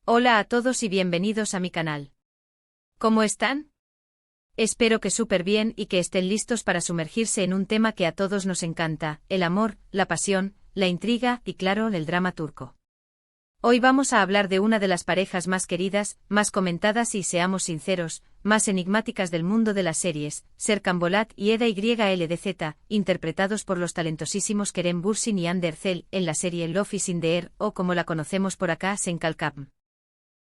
Hola a todos y bienvenidos a mi canal. ¿Cómo están? Espero que súper bien y que estén listos para sumergirse en un tema que a todos nos encanta, el amor, la pasión, la intriga y claro, el drama turco. Hoy vamos a hablar de una de las parejas más queridas, más comentadas y, seamos sinceros, más enigmáticas del mundo de las series, Serkan Bolat y Eda YLDZ, interpretados por los talentosísimos Kerem Bürsin y Hande Erçel en la serie Love is in the Air, o como la conocemos por acá, Senkalkam.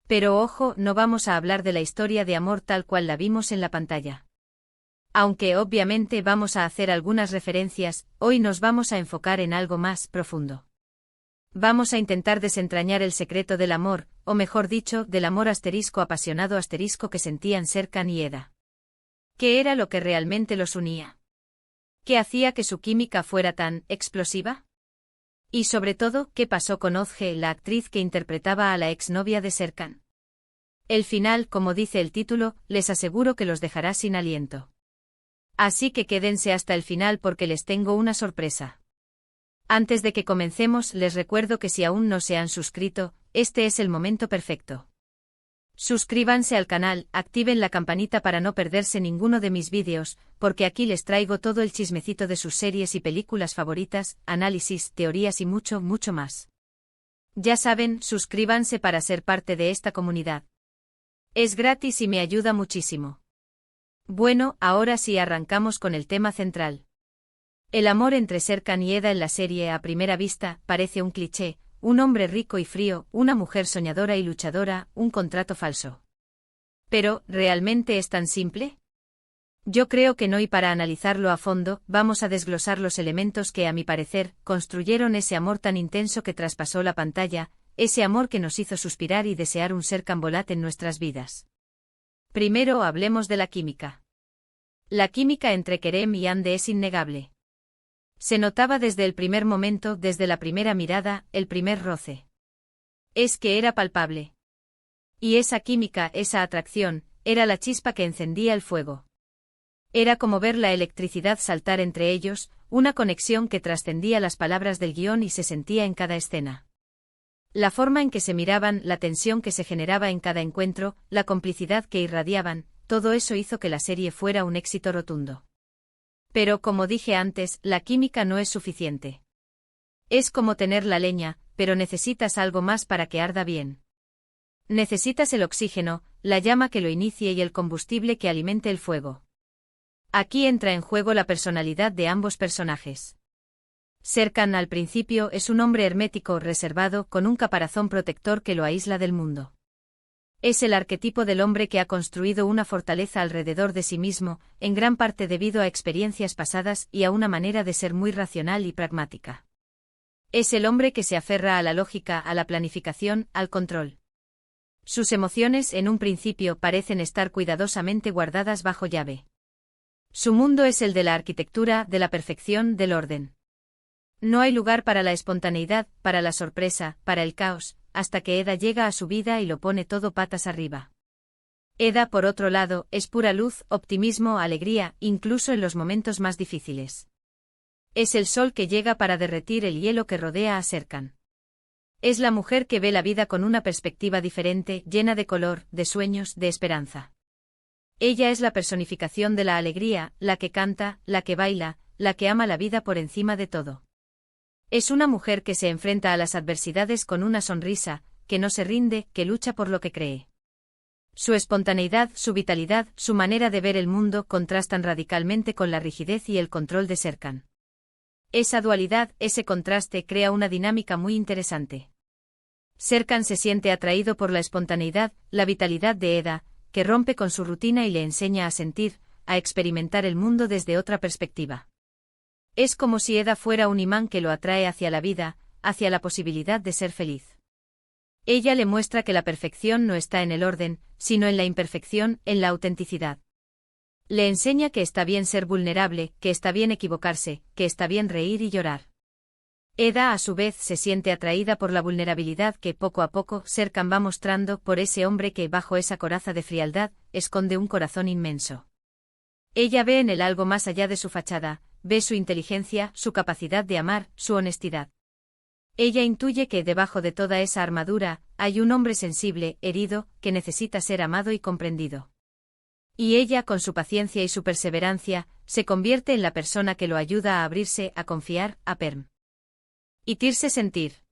Pero ojo, no vamos a hablar de la historia de amor tal cual la vimos en la pantalla. Aunque obviamente vamos a hacer algunas referencias, hoy nos vamos a enfocar en algo más profundo. Vamos a intentar desentrañar el secreto del amor, o mejor dicho, del amor apasionado que sentían Serkan y Eda. ¿Qué era lo que realmente los unía? ¿Qué hacía que su química fuera tan explosiva? Y sobre todo, ¿qué pasó con Özge, la actriz que interpretaba a la exnovia de Serkan? El final, como dice el título, les aseguro que los dejará sin aliento. Así que quédense hasta el final porque les tengo una sorpresa. Antes de que comencemos, les recuerdo que si aún no se han suscrito, este es el momento perfecto. Suscríbanse al canal, activen la campanita para no perderse ninguno de mis vídeos, porque aquí les traigo todo el chismecito de sus series y películas favoritas, análisis, teorías y mucho, mucho más. Ya saben, suscríbanse para ser parte de esta comunidad. Es gratis y me ayuda muchísimo. Bueno, ahora sí arrancamos con el tema central. El amor entre Serkan y Eda en la serie a primera vista parece un cliché. Un hombre rico y frío, una mujer soñadora y luchadora, un contrato falso. Pero, ¿realmente es tan simple? Yo creo que no, y para analizarlo a fondo, vamos a desglosar los elementos que, a mi parecer, construyeron ese amor tan intenso que traspasó la pantalla, ese amor que nos hizo suspirar y desear un Serkan Bolat en nuestras vidas. Primero hablemos de la química. La química entre Kerem y Hande es innegable. Se notaba desde el primer momento, desde la primera mirada, el primer roce. Es que era palpable. Y esa química, esa atracción, era la chispa que encendía el fuego. Era como ver la electricidad saltar entre ellos, una conexión que trascendía las palabras del guión y se sentía en cada escena. La forma en que se miraban, la tensión que se generaba en cada encuentro, la complicidad que irradiaban, todo eso hizo que la serie fuera un éxito rotundo. Pero como dije antes, la química no es suficiente. Es como tener la leña, pero necesitas algo más para que arda bien. Necesitas el oxígeno, la llama que lo inicie y el combustible que alimente el fuego. Aquí entra en juego la personalidad de ambos personajes. Serkan al principio es un hombre hermético, reservado, con un caparazón protector que lo aísla del mundo. Es el arquetipo del hombre que ha construido una fortaleza alrededor de sí mismo, en gran parte debido a experiencias pasadas y a una manera de ser muy racional y pragmática. Es el hombre que se aferra a la lógica, a la planificación, al control. Sus emociones en un principio parecen estar cuidadosamente guardadas bajo llave. Su mundo es el de la arquitectura, de la perfección, del orden. No hay lugar para la espontaneidad, para la sorpresa, para el caos, hasta que Eda llega a su vida y lo pone todo patas arriba. Eda, por otro lado, es pura luz, optimismo, alegría, incluso en los momentos más difíciles. Es el sol que llega para derretir el hielo que rodea a Serkan. Es la mujer que ve la vida con una perspectiva diferente, llena de color, de sueños, de esperanza. Ella es la personificación de la alegría, la que canta, la que baila, la que ama la vida por encima de todo. Es una mujer que se enfrenta a las adversidades con una sonrisa, que no se rinde, que lucha por lo que cree. Su espontaneidad, su vitalidad, su manera de ver el mundo contrastan radicalmente con la rigidez y el control de Serkan. Esa dualidad, ese contraste crea una dinámica muy interesante. Serkan se siente atraído por la espontaneidad, la vitalidad de Eda, que rompe con su rutina y le enseña a sentir, a experimentar el mundo desde otra perspectiva. Es como si Eda fuera un imán que lo atrae hacia la vida, hacia la posibilidad de ser feliz. Ella le muestra que la perfección no está en el orden, sino en la imperfección, en la autenticidad. Le enseña que está bien ser vulnerable, que está bien equivocarse, que está bien reír y llorar. Eda a su vez se siente atraída por la vulnerabilidad que poco a poco Serkan va mostrando por ese hombre que bajo esa coraza de frialdad esconde un corazón inmenso. Ella ve en él algo más allá de su fachada, ve su inteligencia, su capacidad de amar, su honestidad. Ella intuye que debajo de toda esa armadura hay un hombre sensible, herido, que necesita ser amado y comprendido. Y ella, con su paciencia y su perseverancia, se convierte en la persona que lo ayuda a abrirse, a confiar, a permitirse sentir.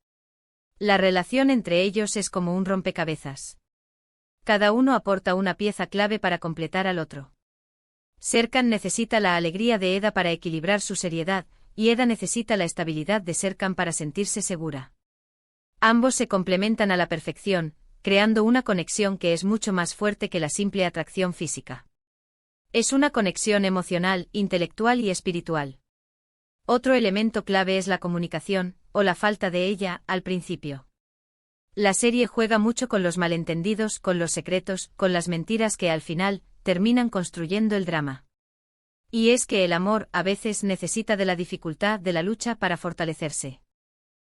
La relación entre ellos es como un rompecabezas. Cada uno aporta una pieza clave para completar al otro. Serkan necesita la alegría de Eda para equilibrar su seriedad, y Eda necesita la estabilidad de Serkan para sentirse segura. Ambos se complementan a la perfección, creando una conexión que es mucho más fuerte que la simple atracción física. Es una conexión emocional, intelectual y espiritual. Otro elemento clave es la comunicación, o la falta de ella, al principio. La serie juega mucho con los malentendidos, con los secretos, con las mentiras que al final terminan construyendo el drama. Y es que el amor a veces necesita de la dificultad de la lucha para fortalecerse.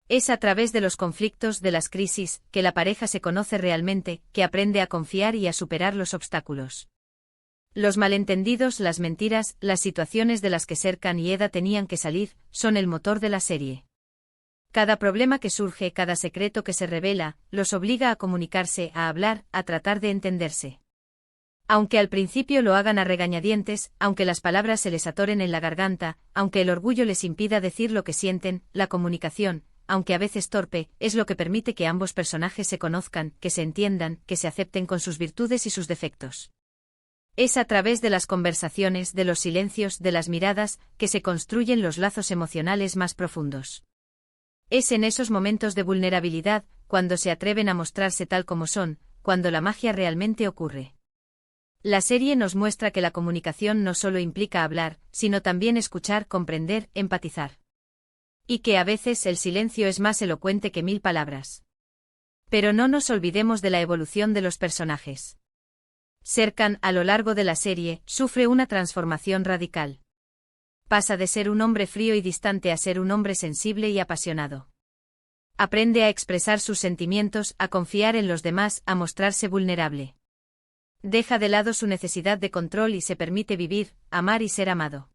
Es a través de los conflictos, de las crisis, que la pareja se conoce realmente, que aprende a confiar y a superar los obstáculos. Los malentendidos, las mentiras, las situaciones de las que Serkan y Eda tenían que salir, son el motor de la serie. Cada problema que surge, cada secreto que se revela, los obliga a comunicarse, a hablar, a tratar de entenderse. Aunque al principio lo hagan a regañadientes, aunque las palabras se les atoren en la garganta, aunque el orgullo les impida decir lo que sienten, la comunicación, aunque a veces torpe, es lo que permite que ambos personajes se conozcan, que se entiendan, que se acepten con sus virtudes y sus defectos. Es a través de las conversaciones, de los silencios, de las miradas, que se construyen los lazos emocionales más profundos. Es en esos momentos de vulnerabilidad, cuando se atreven a mostrarse tal como son, cuando la magia realmente ocurre. La serie nos muestra que la comunicación no solo implica hablar, sino también escuchar, comprender, empatizar. Y que a veces el silencio es más elocuente que 1000 palabras. Pero no nos olvidemos de la evolución de los personajes. Serkan, a lo largo de la serie, sufre una transformación radical. Pasa de ser un hombre frío y distante a ser un hombre sensible y apasionado. Aprende a expresar sus sentimientos, a confiar en los demás, a mostrarse vulnerable. Deja de lado su necesidad de control y se permite vivir, amar y ser amado.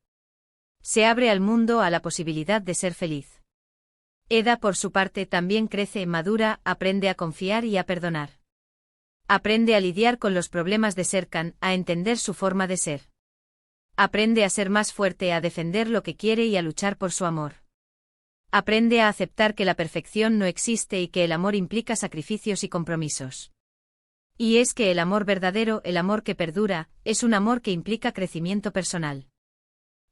Se abre al mundo, a la posibilidad de ser feliz. Eda, por su parte, también crece, madura, aprende a confiar y a perdonar. Aprende a lidiar con los problemas de Serkan, a entender su forma de ser. Aprende a ser más fuerte, a defender lo que quiere y a luchar por su amor. Aprende a aceptar que la perfección no existe y que el amor implica sacrificios y compromisos. Y es que el amor verdadero, el amor que perdura, es un amor que implica crecimiento personal.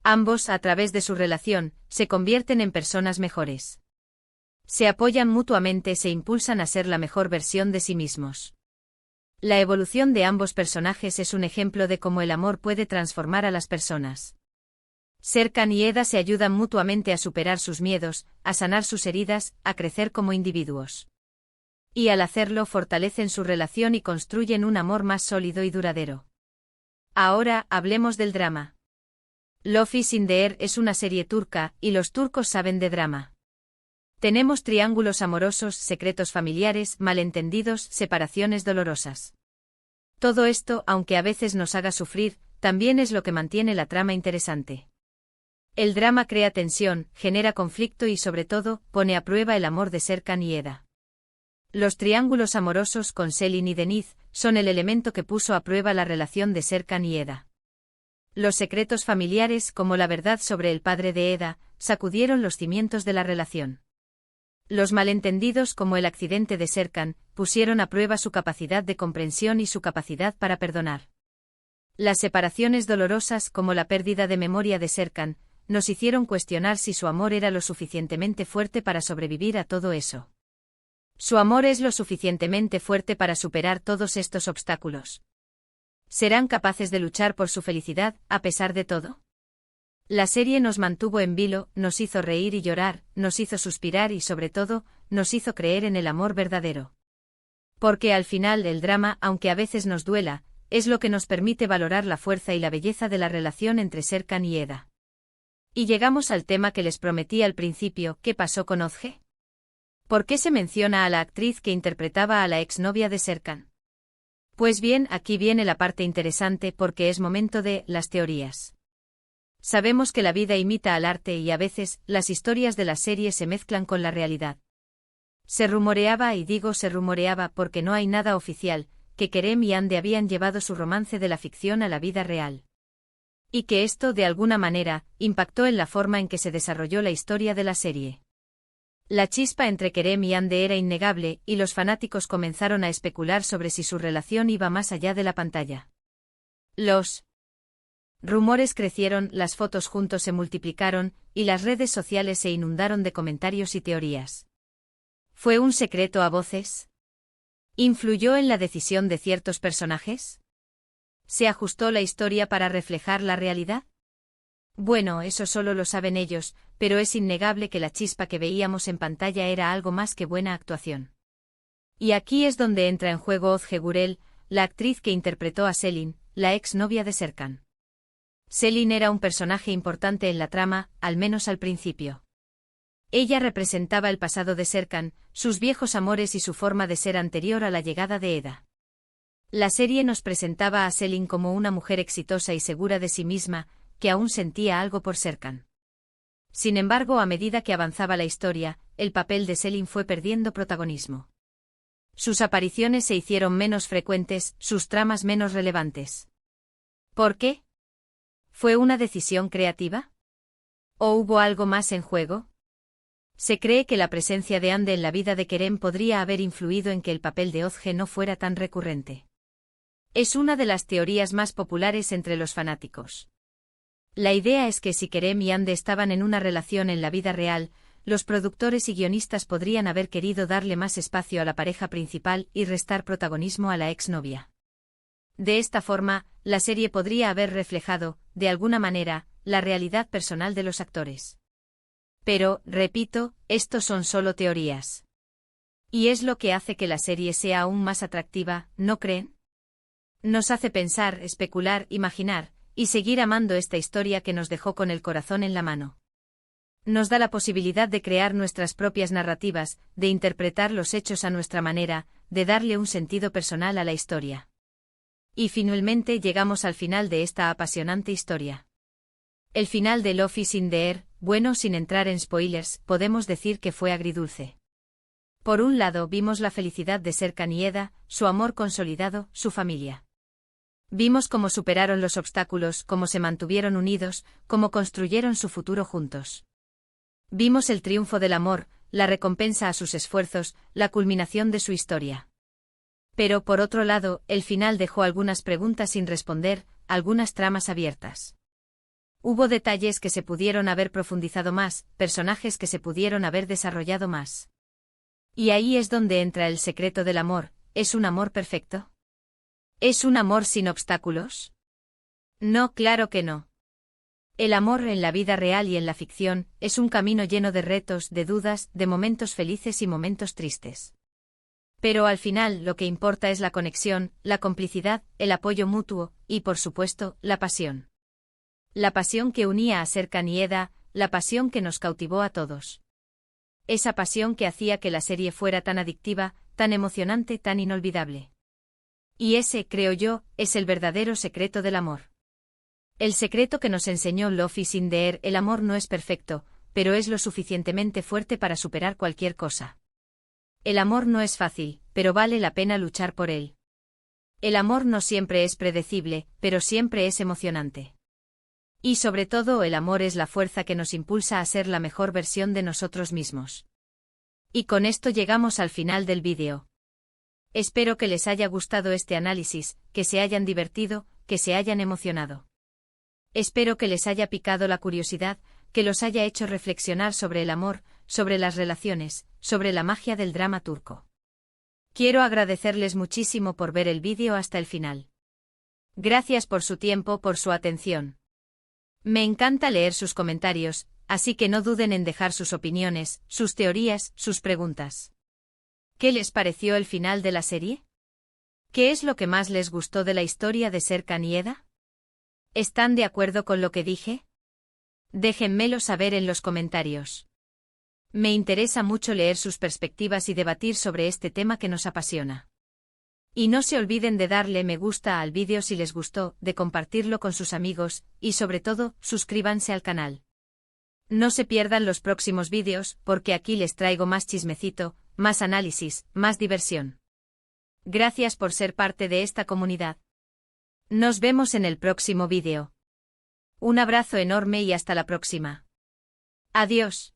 Ambos, a través de su relación, se convierten en personas mejores. Se apoyan mutuamente, se impulsan a ser la mejor versión de sí mismos. La evolución de ambos personajes es un ejemplo de cómo el amor puede transformar a las personas. Serkan y Eda se ayudan mutuamente a superar sus miedos, a sanar sus heridas, a crecer como individuos. Y al hacerlo fortalecen su relación y construyen un amor más sólido y duradero. Ahora, hablemos del drama. Love is in the Air es una serie turca, y los turcos saben de drama. Tenemos triángulos amorosos, secretos familiares, malentendidos, separaciones dolorosas. Todo esto, aunque a veces nos haga sufrir, también es lo que mantiene la trama interesante. El drama crea tensión, genera conflicto y sobre todo, pone a prueba el amor de Serkan y Eda. Los triángulos amorosos con Selin y Deniz son el elemento que puso a prueba la relación de Serkan y Eda. Los secretos familiares, como la verdad sobre el padre de Eda, sacudieron los cimientos de la relación. Los malentendidos, como el accidente de Serkan, pusieron a prueba su capacidad de comprensión y su capacidad para perdonar. Las separaciones dolorosas, como la pérdida de memoria de Serkan, nos hicieron cuestionar si su amor era lo suficientemente fuerte para sobrevivir a todo eso. ¿Su amor es lo suficientemente fuerte para superar todos estos obstáculos? ¿Serán capaces de luchar por su felicidad, a pesar de todo? La serie nos mantuvo en vilo, nos hizo reír y llorar, nos hizo suspirar y sobre todo, nos hizo creer en el amor verdadero. Porque al final el drama, aunque a veces nos duela, es lo que nos permite valorar la fuerza y la belleza de la relación entre Serkan y Eda. Y llegamos al tema que les prometí al principio, ¿qué pasó con Ozge? ¿Por qué se menciona a la actriz que interpretaba a la exnovia de Serkan? Pues bien, aquí viene la parte interesante porque es momento de las teorías. Sabemos que la vida imita al arte y a veces, las historias de la serie se mezclan con la realidad. Se rumoreaba, y digo se rumoreaba porque no hay nada oficial, que Kerem y Ande habían llevado su romance de la ficción a la vida real. Y que esto, de alguna manera, impactó en la forma en que se desarrolló la historia de la serie. La chispa entre Kerem y Ande era innegable, y los fanáticos comenzaron a especular sobre si su relación iba más allá de la pantalla. Los rumores crecieron, las fotos juntos se multiplicaron, y las redes sociales se inundaron de comentarios y teorías. ¿Fue un secreto a voces? ¿Influyó en la decisión de ciertos personajes? ¿Se ajustó la historia para reflejar la realidad? Bueno, eso solo lo saben ellos, pero es innegable que la chispa que veíamos en pantalla era algo más que buena actuación. Y aquí es donde entra en juego Özge Gürel, la actriz que interpretó a Selin, la ex-novia de Serkan. Selin era un personaje importante en la trama, al menos al principio. Ella representaba el pasado de Serkan, sus viejos amores y su forma de ser anterior a la llegada de Eda. La serie nos presentaba a Selin como una mujer exitosa y segura de sí misma, que aún sentía algo por Serkan. Sin embargo, a medida que avanzaba la historia, el papel de Selin fue perdiendo protagonismo. Sus apariciones se hicieron menos frecuentes, sus tramas menos relevantes. ¿Por qué? ¿Fue una decisión creativa? ¿O hubo algo más en juego? Se cree que la presencia de Ande en la vida de Kerem podría haber influido en que el papel de Özge no fuera tan recurrente. Es una de las teorías más populares entre los fanáticos. La idea es que si Kerem y Ande estaban en una relación en la vida real, los productores y guionistas podrían haber querido darle más espacio a la pareja principal y restar protagonismo a la exnovia. De esta forma, la serie podría haber reflejado, de alguna manera, la realidad personal de los actores. Pero, repito, estos son solo teorías. Y es lo que hace que la serie sea aún más atractiva, ¿no creen? Nos hace pensar, especular, imaginar, y seguir amando esta historia que nos dejó con el corazón en la mano. Nos da la posibilidad de crear nuestras propias narrativas, de interpretar los hechos a nuestra manera, de darle un sentido personal a la historia. Y finalmente llegamos al final de esta apasionante historia. El final de Love is in the Air, bueno, sin entrar en spoilers, podemos decir que fue agridulce. Por un lado vimos la felicidad de Serkan y Eda, su amor consolidado, su familia. Vimos cómo superaron los obstáculos, cómo se mantuvieron unidos, cómo construyeron su futuro juntos. Vimos el triunfo del amor, la recompensa a sus esfuerzos, la culminación de su historia. Pero por otro lado, el final dejó algunas preguntas sin responder, algunas tramas abiertas. Hubo detalles que se pudieron haber profundizado más, personajes que se pudieron haber desarrollado más. Y ahí es donde entra el secreto del amor. ¿Es un amor perfecto? ¿Es un amor sin obstáculos? No, claro que no. El amor en la vida real y en la ficción es un camino lleno de retos, de dudas, de momentos felices y momentos tristes. Pero al final lo que importa es la conexión, la complicidad, el apoyo mutuo y, por supuesto, la pasión. La pasión que unía a Serkan y Eda, la pasión que nos cautivó a todos. Esa pasión que hacía que la serie fuera tan adictiva, tan emocionante, tan inolvidable. Y ese, creo yo, es el verdadero secreto del amor. El secreto que nos enseñó Love is in the Air, el amor no es perfecto, pero es lo suficientemente fuerte para superar cualquier cosa. El amor no es fácil, pero vale la pena luchar por él. El amor no siempre es predecible, pero siempre es emocionante. Y sobre todo el amor es la fuerza que nos impulsa a ser la mejor versión de nosotros mismos. Y con esto llegamos al final del vídeo. Espero que les haya gustado este análisis, que se hayan divertido, que se hayan emocionado. Espero que les haya picado la curiosidad, que los haya hecho reflexionar sobre el amor, sobre las relaciones, sobre la magia del drama turco. Quiero agradecerles muchísimo por ver el vídeo hasta el final. Gracias por su tiempo, por su atención. Me encanta leer sus comentarios, así que no duden en dejar sus opiniones, sus teorías, sus preguntas. ¿Qué les pareció el final de la serie? ¿Qué es lo que más les gustó de la historia de Serkan y Eda? ¿Están de acuerdo con lo que dije? Déjenmelo saber en los comentarios. Me interesa mucho leer sus perspectivas y debatir sobre este tema que nos apasiona. Y no se olviden de darle me gusta al vídeo si les gustó, de compartirlo con sus amigos, y sobre todo, suscríbanse al canal. No se pierdan los próximos vídeos, porque aquí les traigo más chismecito, más análisis, más diversión. Gracias por ser parte de esta comunidad. Nos vemos en el próximo vídeo. Un abrazo enorme y hasta la próxima. Adiós.